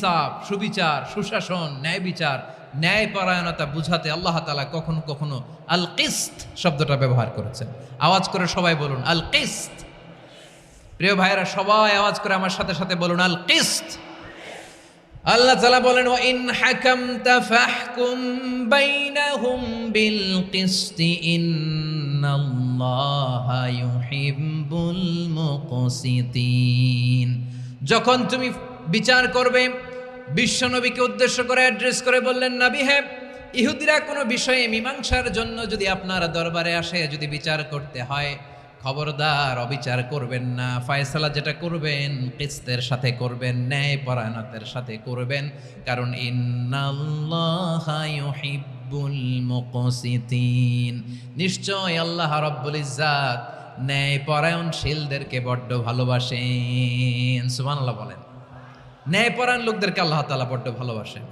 ইনসাফ, সুবিচার, সুশাসন, ন্যায় বিচার, ন্যায়পরায়ণতা বুঝাতে আল্লাহ তাআলা কখনো কখনো আল কিসত শব্দটা ব্যবহার করেছেন। আওয়াজ করে সবাই বলুন আল কিসত। প্রিয় ভাইরা, সবাই আওয়াজ করে আমার সাথে সাথে বলুন আল কিসত। আল্লাহ তাআলা বলেন ওয়া ইন হাকামতা ফাহকুম বাইনাহুম বিল কিসতি ইন্নাল্লাহা ইউহিব্বুল মুকসিতিন। যখন তুমি বিচার করবে, বিশ্বনবীকে উদ্দেশ্য করে অ্যাড্রেস করে বললেন, নবী হে, ইহুদিরা কোনো বিষয়ে মীমাংসার জন্য যদি আপনার দরবারে আসে, যদি বিচার করতে হয়, খবরদার অবিচার করবেন না। ফয়সালা যেটা করবেন কিসতের সাথে করবেন, ন্যায় পরায়ণতার সাথে করবেন, কারণ ইন্নাল্লাহা ইউহিব্বুল মুকসিতিন, নিশ্চয় আল্লাহ রাব্বুল ইজ্জাত ন্যায় পরায়ণশীলদেরকে বড্ড ভালোবাসেন। সুবহানাল্লাহ বলেন। ন্যায় পরায়ণ লোকদেরকে আল্লাহ তাআলা বড্ড ভালোবাসেন।